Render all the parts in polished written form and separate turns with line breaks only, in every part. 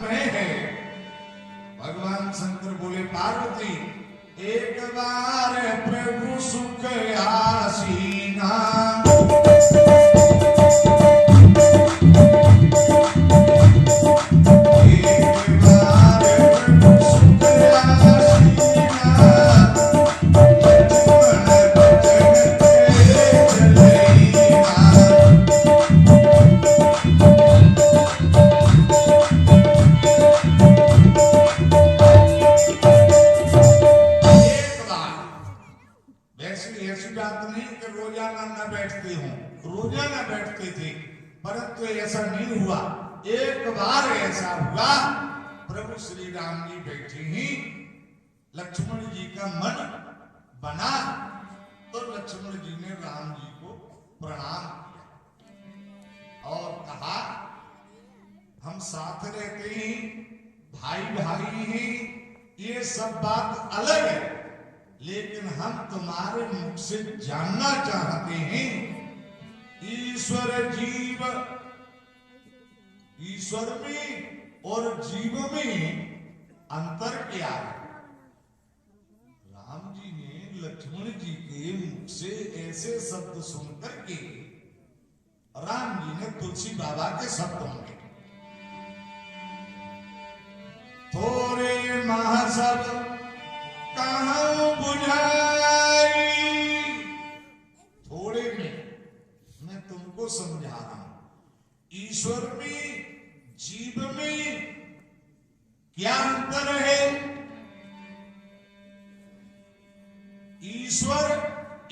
में है। भगवान शंकर बोले पार्वती एक बार प्रभु सुख आसीना, रोजाना बैठते थे, परंतु ऐसा नहीं हुआ। एक बार ऐसा हुआ, प्रभु श्री राम जी बैठे ही लक्ष्मण जी का मन बना, तो लक्ष्मण जी ने राम जी को प्रणाम किया और कहा हम साथ रहते हैं, भाई भाई हैं, ये सब बात अलग है, लेकिन हम तुम्हारे मुख से जानना चाहते हैं ईश्वर जीव, ईश्वर में और जीव में अंतर क्या है। राम जी ने लक्ष्मण जी के मुख से ऐसे शब्द सुनकर के राम जी ने तुलसी बाबा के शब्द होंगे, थोड़े महासब कहां बुझाई, थोड़े में मैं तुमको समझा रहा हूं, ईश्वर में जीव में क्या अंतर है। ईश्वर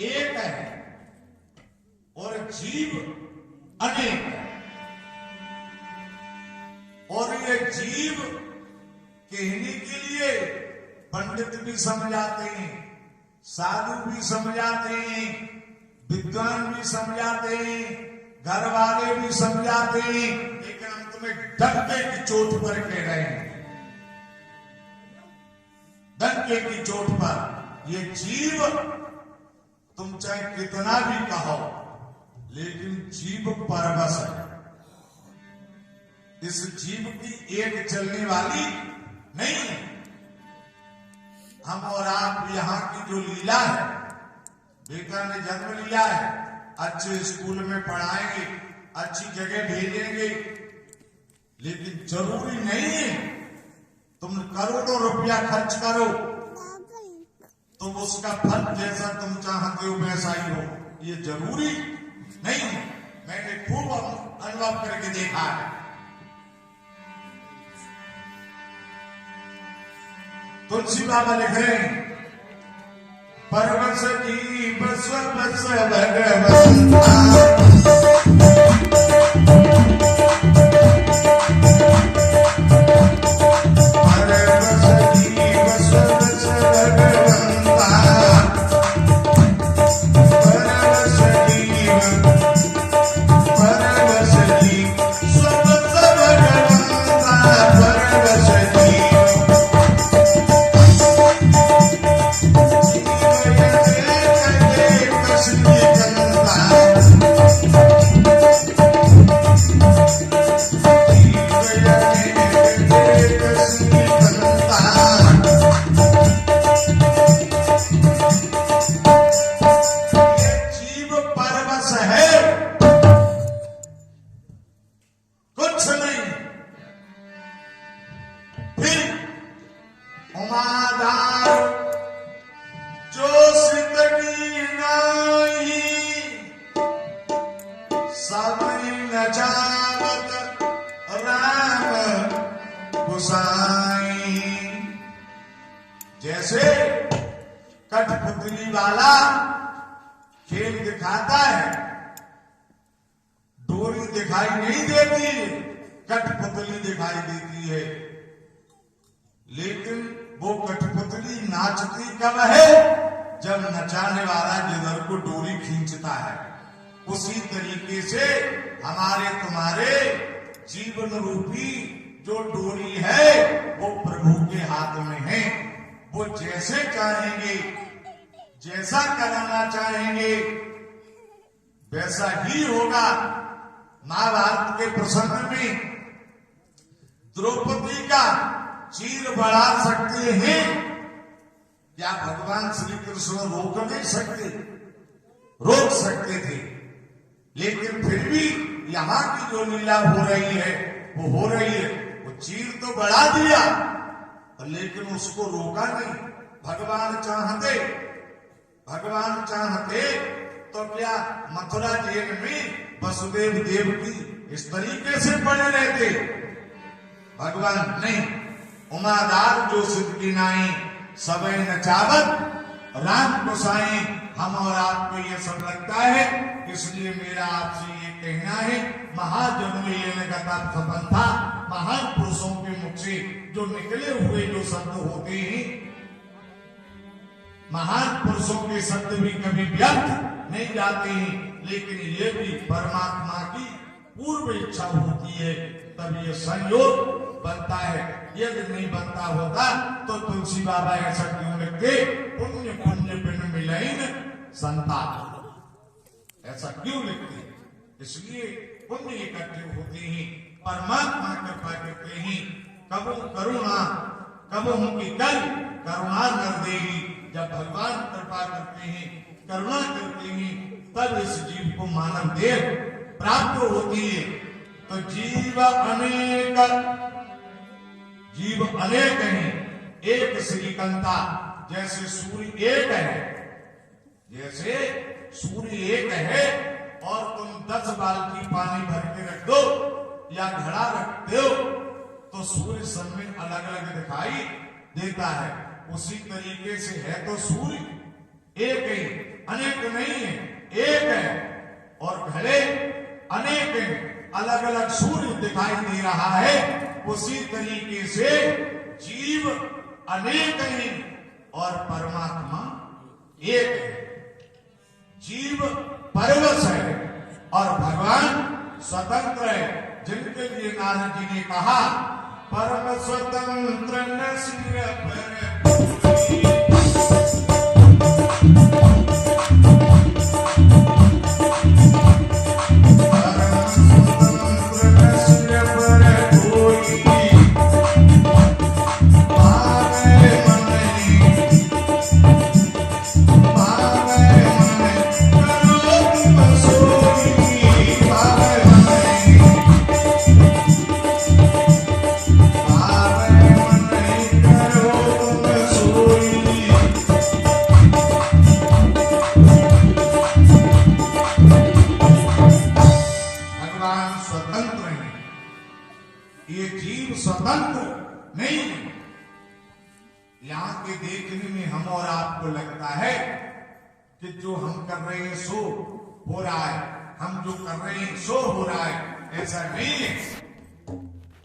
एक है और जीव अनेक है, और ये जीव कहने के लिए पंडित भी समझाते हैं, साधु भी समझाते हैं, विद्वान भी समझाते हैं, घर वाले भी समझाते हैं, लेकिन हम तुम्हें डंके की चोट पर कह रहे हैं, डंके की चोट पर। ये जीव तुम चाहे कितना भी कहो, लेकिन जीव परवश है। इस जीव की एक चलने वाली नहीं है। हम और आप यहाँ की जो लीला है, बेटा ने जन्म लिया है, अच्छे स्कूल में पढ़ाएंगे, अच्छी जगह भेजेंगे, लेकिन जरूरी नहीं है तुम करोड़ों रुपया खर्च करो तो उसका फल जैसा तुम चाहते हो वैसा ही हो, ये जरूरी नहीं है। मैंने खूब अनुभव करके देखा है। तुलसी बाबा लिख रहे हैं, परवश की बस बस भगवंता, जैसे कठपुतली वाला खेल दिखाता है, डोरी दिखाई नहीं देती, कठपुतली दिखाई देती है, लेकिन वो कठपुतली नाचती कब है, जब नचाने वाला जिधर को डोरी खींचता है। उसी तरीके से हमारे तुम्हारे जीवन रूपी जो डोरी है वो प्रभु के हाथ में है। वो जैसे चाहेंगे, जैसा कराना चाहेंगे वैसा ही होगा। महाभारत के प्रसंग में द्रौपदी का चीर बढ़ा सकते हैं या भगवान श्री कृष्ण रोक नहीं सकते? रोक सकते थे, लेकिन फिर भी यहाँ की जो लीला हो रही है वो हो रही है। वो चीर तो बढ़ा दिया लेकिन उसको रोका नहीं। भगवान चाहते तो क्या मथुरा जेल में वसुदेव देव की इस तरीके से पड़े रहते? भगवान नहीं। उमादार जो सिद्ध की नाई सबे नचावत राम गोसाई। हम और आपको ये सब लगता है, इसलिए मेरा आपसे ये कहना है, महाजन्म ये सफल था। महान पुरुषों के मुख से जो निकले हुए जो शब्द होते हैं, महान पुरुषों के शब्द भी कभी व्यर्थ नहीं जाते हैं, लेकिन ये भी परमात्मा की पूर्व इच्छा होती है, तब ये संयोग बनता है। यदि नहीं बनता होता तो तुलसी बाबा ऐसा क्यों लिखते? पुण्य पुण्य पिन मिलन संतान, ऐसा क्यों लिखते? इसलिए पुण्य इकट्ठे होते हैं, परमात्मा कृपा करते हैं। कबो करुणा कबो उनकी कल करुणा कर देगी। जब भगवान कृपा करते हैं, करुणा करते हैं, तब इस जीव को मानव देह प्राप्त होती है। तो जीव अनेक हैं, एक श्रीकंता। जैसे सूर्य एक है, जैसे सूर्य एक है और तुम 10 बाल्टी पानी भर के रख दो या घड़ा रख दो तो सूर्य सब में अलग अलग दिखाई देता है। उसी तरीके से है तो सूर्य एक है, अनेक नहीं है, एक है। और घड़े अनेक हैं, अलग अलग सूर्य दिखाई दे रहा है। उसी तरीके से जीव अनेक हैं और परमात्मा एक है। जीव परवश है और भगवान स्वतंत्र है। जिनके लिए नारद जी ने कहा, परम स्वतंत्र न सिर पर कि जो हम कर रहे हैं सो हो रहा है, हम जो कर रहे हैं सो हो रहा है, ऐसा नहीं है।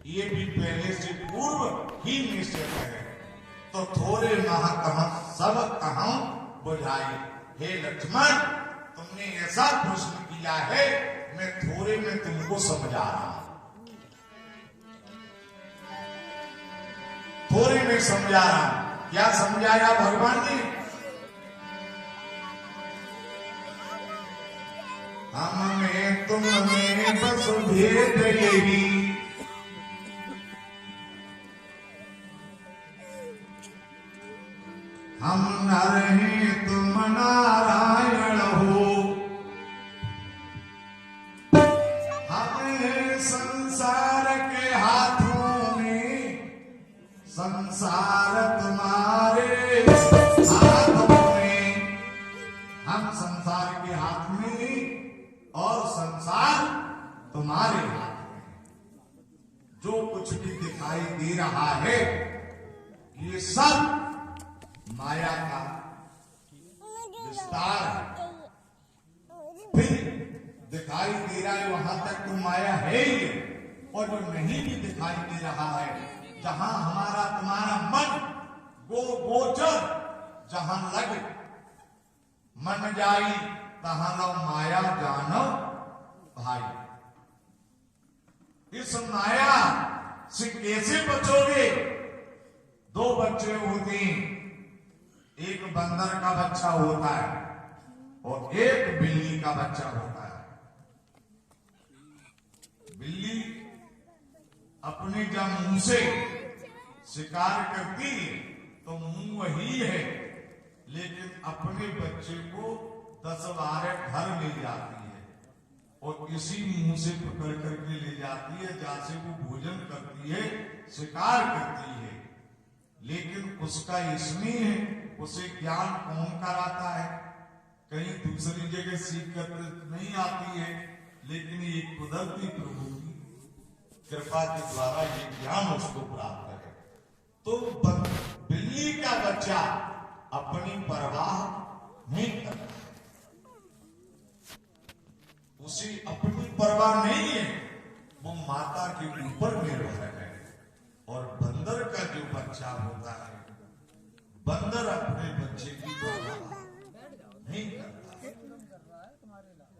ये भी पहले से पूर्व ही निश्चित है। तो थोड़े महा कहा सब कहां बुझाई। हे लक्ष्मण, तुमने ऐसा प्रश्न किया है, मैं थोड़े में तुमको समझा रहा हूं, थोड़े में समझा रहा हूं। क्या समझाया भगवान ने? हम में तुम में बस भेद यही, हम नर हैं तुम नारायण हो। हमें संसार के हाथों में, संसार तुम्हारे हाथों में। हम संसार के हाथ में और संसार तुम्हारे हाथ में। जो कुछ भी दिखाई दे रहा है ये सब माया का विस्तार है। फिर दिखाई दे रहा है वहां तक तो माया है ही, और जो नहीं भी दिखाई दे रहा है, जहां हमारा तुम्हारा मन गोचर जहां लगे, मन जाई तहां लो माया जानो भाई। इस माया से कैसे बचोगे? 2 बच्चे होते हैं, एक बंदर का बच्चा होता है और एक बिल्ली का बच्चा होता है। बिल्ली अपने जब मुंह से शिकार करती है तो मुंह वही है, लेकिन अपने बच्चे को 10-12 घर ले जाती है और इसी मुंह से पकड़ करके ले जाती है जहां से वो भोजन करती है, शिकार करती है। लेकिन उसका इसमें है, उसे ज्ञान कौन कराता है? कहीं दूसरी जगह सीख कर नहीं आती है, लेकिन ये कुदरती प्रभु की कृपा के द्वारा ये ज्ञान उसको प्राप्त है। तो बिल्ली का बच्चा अपनी परवाह नहीं करता, उसे अपनी परवाह नहीं है, वो माता के ऊपर निर्भर है। और बंदर का जो बच्चा होता है, बंदर अपने बच्चे की परवाह नहीं करता।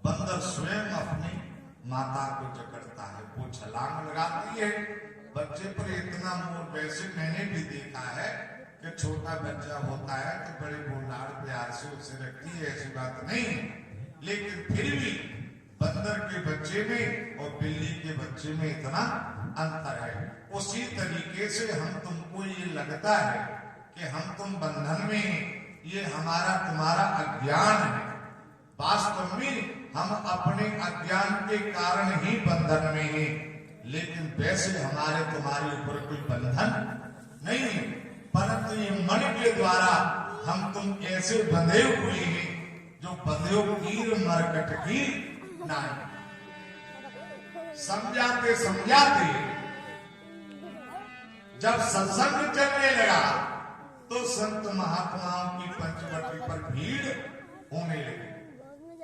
बंदर स्वयं अपनी माता को जकड़ता है, वो छलांग लगाती है बच्चे पर। इतना मोह, वैसे मैंने भी देखा है कि छोटा बच्चा होता है तो बड़े लाड़ प्यार से उसे रखती है, ऐसी बात नहीं, लेकिन फिर भी बंदर के बच्चे में और बिल्ली के बच्चे में इतना अंतर है। उसी तरीके से हम तुमको ये लगता है कि हम तुम बंधन में हैं, ये हमारा तुम्हारा अज्ञान है। वास्तव में हम अपने अज्ञान के कारण ही बंधन में हैं, लेकिन वैसे हमारे तुम्हारे ऊपर कोई बंधन नहीं है, परंतु ये मन के द्वारा हम तुम ऐसे बंधे हुए हैं जो बंधे कीर मरकट की नहीं। समझाते समझाते जब सत्संग चलने लगा तो संत महात्माओं की पंचवटी पर भीड़ होने लगी।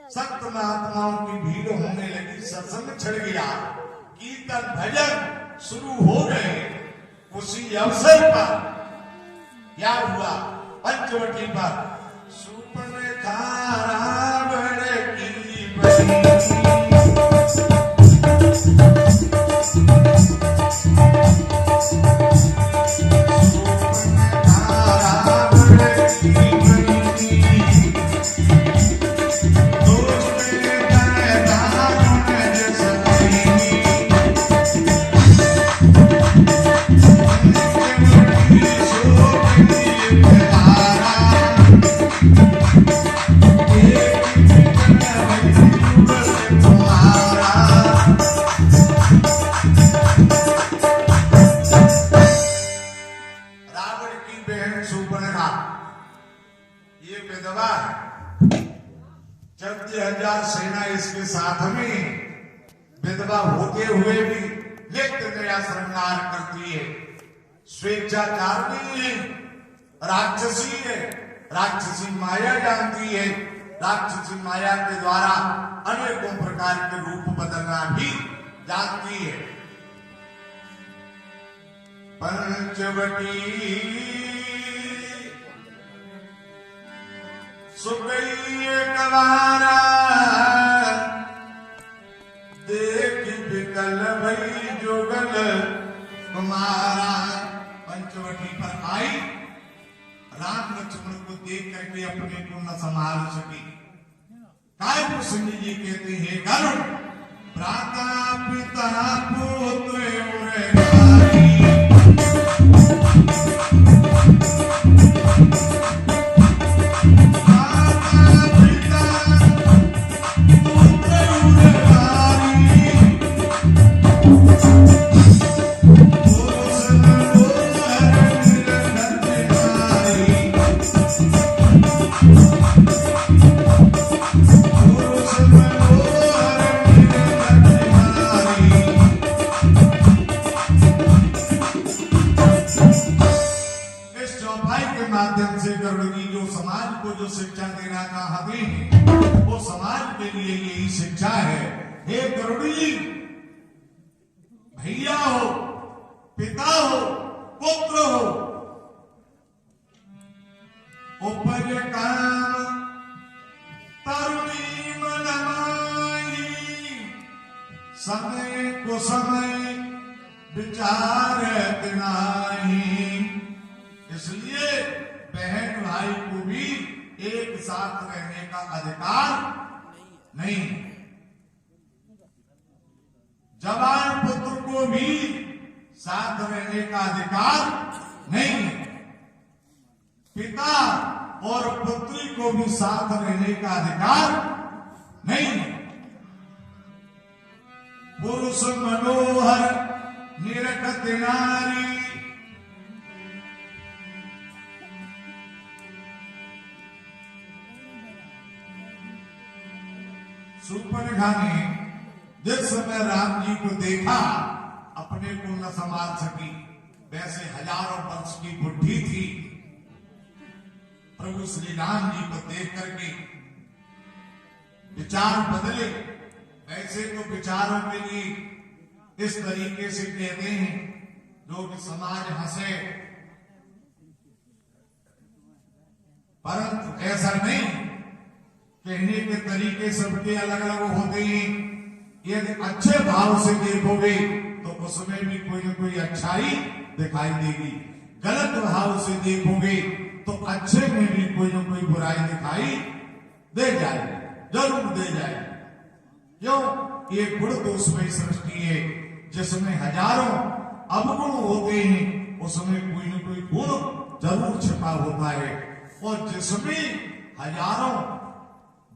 संत महात्माओं की भीड़ होने लगी, सत्संग छिड़ गया, कीर्तन भजन शुरू हो गए। उसी अवसर पर क्या हुआ? पंचवटी पर सुपर्णरेखा रावण की बनी, सेना इसके साथ में विधवा होते हुए भी नित्य नया श्रृंगार करती है। स्वेच्छाचार नहीं है, राक्षसी है, राक्षसी माया जानती है। राक्षसी माया के द्वारा अनेकों प्रकार के रूप बदलना भी जानती है। पंचवटी सुगई कवारा देख बिकल भई जोगल कुमारा। पंचवटी पर आई, राम लक्ष्मण को देख करके अपने को न संभाल सकी। काय प्रसन्न जी कहते हैं, गरुड़ भ्राता पिता पुत्र जो शिक्षा देना चाहते हैं वो समाज के लिए यही शिक्षा है। हे गरुड़ जी, भैया हो, पिता हो, पुत्र हो, उपज काम तरुणी मनमाई, समय को समय विचारत नाही। इसलिए बहन भाई को भी एक साथ रहने का अधिकार नहीं। जवान पुत्र को भी साथ रहने का अधिकार नहीं है। पिता और पुत्री को भी साथ रहने का अधिकार नहीं है। पुरुष मनोहर निरखत नारी, शूर्पणखा ने जिस समय राम जी को देखा अपने को न संभाल सकी। वैसे हजारों वर्ष की बुढ़ी थी। प्रभु श्री राम जी को देख करके विचार बदले। ऐसे तो विचारों के लिए इस तरीके से कहते हैं जो कि समाज हंसे, परंतु ऐसा नहीं। कहने के तरीके सबके अलग अलग होते हैं। यदि अच्छे भाव से देखोगे तो उसमें भी कोई न कोई अच्छाई दिखाई देगी। गलत भाव से देखोगे तो अच्छे में भी कोई न कोई बुराई दिखाई दे जाएगी, जरूर दे जाएगी। क्यों? ये गुण दोषमयी सृष्टि है जिसमें हजारों अवगुण होते हैं, उसमें कोई न कोई गुण जरूर छिपा होता है। और जिसमें हजारों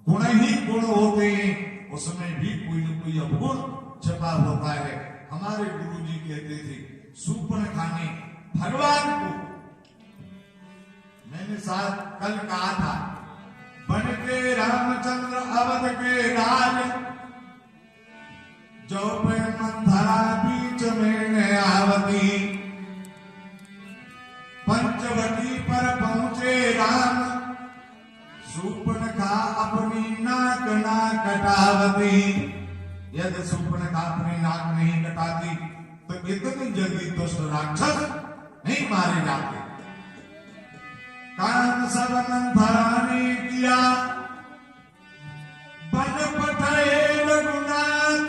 गुण ही गुण होते हैं, उसमें भी कोई न कोई अवगुण छिपा होता है। हमारे गुरुजी कहते थे शूर्पणखा ने भगवान को, मैंने साथ कल कहा था, बन के रामचंद्र अवध के राज, जो पे मंथरा बीच में आवती, पंचवटी पर पहुंचे राम, शूर्पणखा अपनी नाक ना कटावती। यदि शूर्पणखा अपनी नाक नहीं कटाती तो इतनी जल्दी दुष्ट राक्षस नहीं मारे जाते। काम सब मंथरा ने किया, बन पठाए रघुनाथ,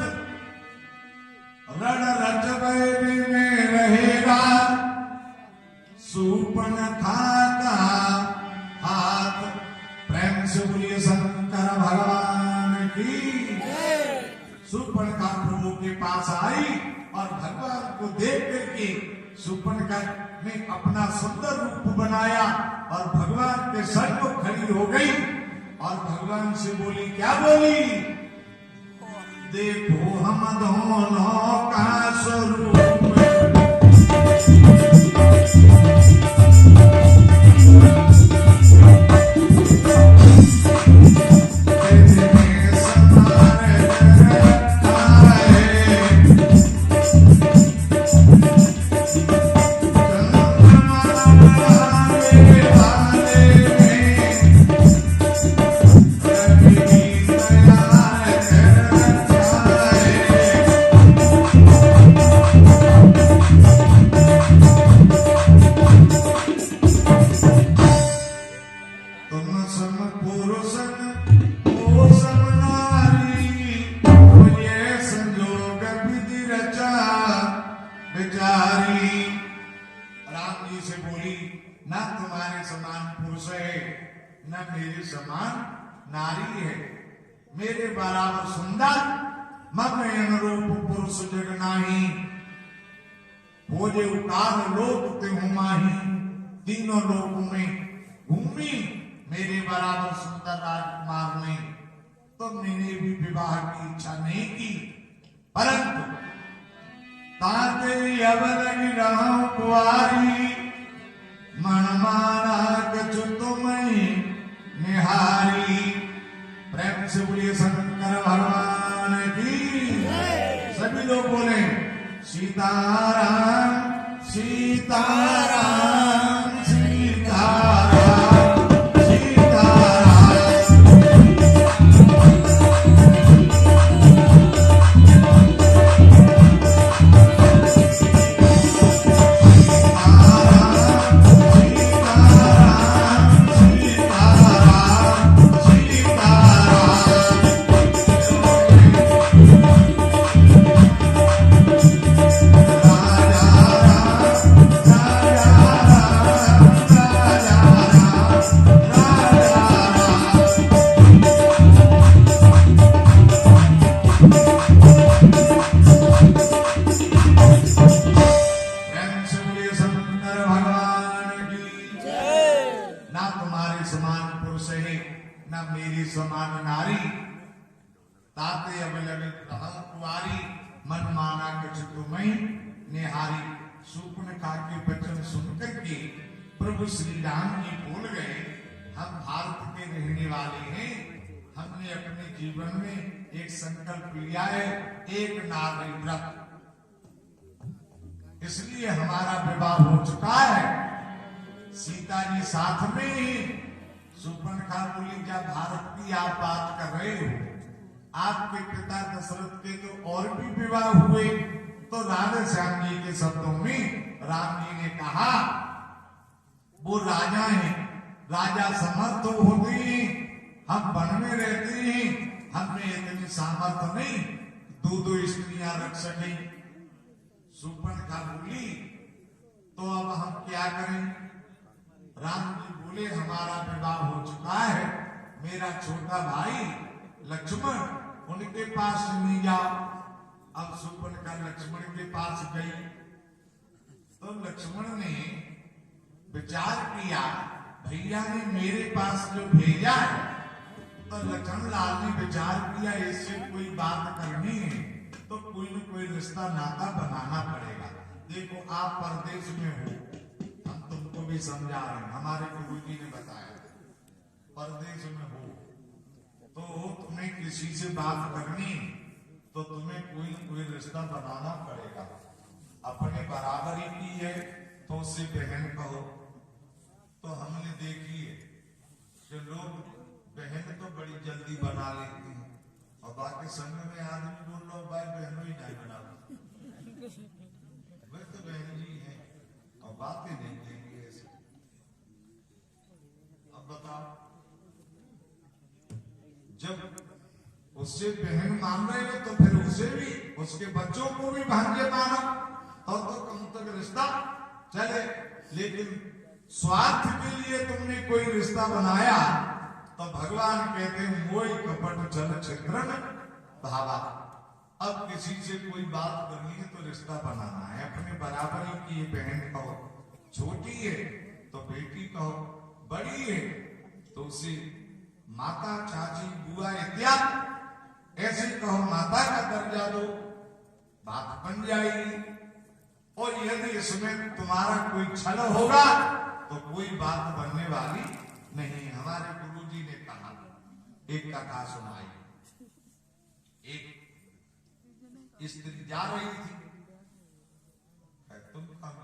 रण रचबे में रहेगा, शूर्पणखा का हाथ। प्रेम से बोलिए शंकर भगवान की। शूर्पणखा प्रभु के पास आई और भगवान को देख करके शूर्पणखा ने अपना सुंदर रूप बनाया और भगवान के सन्मुख खड़ी हो गई और भगवान से बोली, क्या बोली? देखो हम दोनों का स्वरूप, मेरे बराबर सुंदर मत रूप पुरुष जग नाही, भोजे उतार लोक ते हुमाही, तीनों लोक में घूमी मेरे बराबर सुंदर राजकुमार ने। तो मैंने भी विवाह की इच्छा नहीं की, परंतु ताते अब लगी रहूं कुआरी, मन माना कछु तुम्हें निहारी। प्रेम से बोलिए शंकर भगवान की। सभी लोग बोले सीताराम सीताराम सीताराम सीताराम। राजा भगवान की जय। ना तुम्हारे समान पुरुष है ना मेरी समान नारी, ताते अवलंबित कुमारी मन माना कुछ तुम्हें निहारी। शूर्पणखा के वचन सुनकर के प्रभु श्री राम जी बोल गए, हम भारत के रहने वाले हैं, हमने अपने जीवन में एक संकल्प लिया है, एक नारी व्रत, इसलिए हमारा विवाह हो चुका है। सीता जी साथ में ही। शूर्पणखा बोली, क्या भारत की आप बात कर रहे हो? आपके पिता दशरथ के तो और भी विवाह हुए। तो राधे श्याम जी के शब्दों में राम जी ने कहा, वो राजा हैं, राजा समर्थ होते हैं, हम वन में रहते हैं, हमने इतनी सामर्थ्य नहीं दो स्त्रियां रख सके। शूर्पणखा बोली, तो अब हम क्या करें? राम जी बोले, हमारा विवाह हो चुका है, मेरा छोटा भाई लक्ष्मण उनके पास नहीं जाओ। अब शूर्पणखा लक्ष्मण के पास गई, तो लक्ष्मण ने विचार किया, भैया ने मेरे पास जो भेजा है, तो लक्ष्मण लाल ने विचार किया, इससे कोई बात करनी है तो कोई न कोई रिश्ता नाता बनाना पड़ेगा। देखो आप परदेश में हो, हम तुमको भी समझा रहे हैं, हमारे गुरुजी ने बताया, परदेश में हो तो तुम्हें किसी से बात करनी तो तुम्हें कोई न कोई रिश्ता बनाना पड़ेगा। अपने बराबरी की है तो उससे बहन कहो। तो हमने देखी है कि लोग बहन तो बड़ी जल्दी बना लेते हैं, और बाकी संग में आदमी बोल लो भाई बहनों ही नहीं बना, वे तो बहन जी है और बातें नहीं देंगे ऐसे। अब बताओ, जब उससे बहन मान रहे हो तो फिर उसे भी, उसके बच्चों को भी भांजे मानो, और तो कम तक रिश्ता चले। लेकिन स्वार्थ के लिए तुमने कोई रिश्ता बनाया तो भगवान कहते हैं, मोई कपट चल छिद्रन भावा। अब किसी से कोई बात करनी है तो रिश्ता बनाना है, अपने बराबरी की ये बहन कहो, छोटी है तो बेटी कहो, बड़ी है तो उसे माता, चाची, बुआ इत्यादि ऐसे कहो, माता का दर्जा दो, बात बन जाएगी। और यदि इसमें तुम्हारा कोई छल होगा तो कोई बात बनने वाली नहीं। हमारे गुरुजी ने कहा, एक कथा सुनाई, एक स्त्री जा रही थी, तुम कब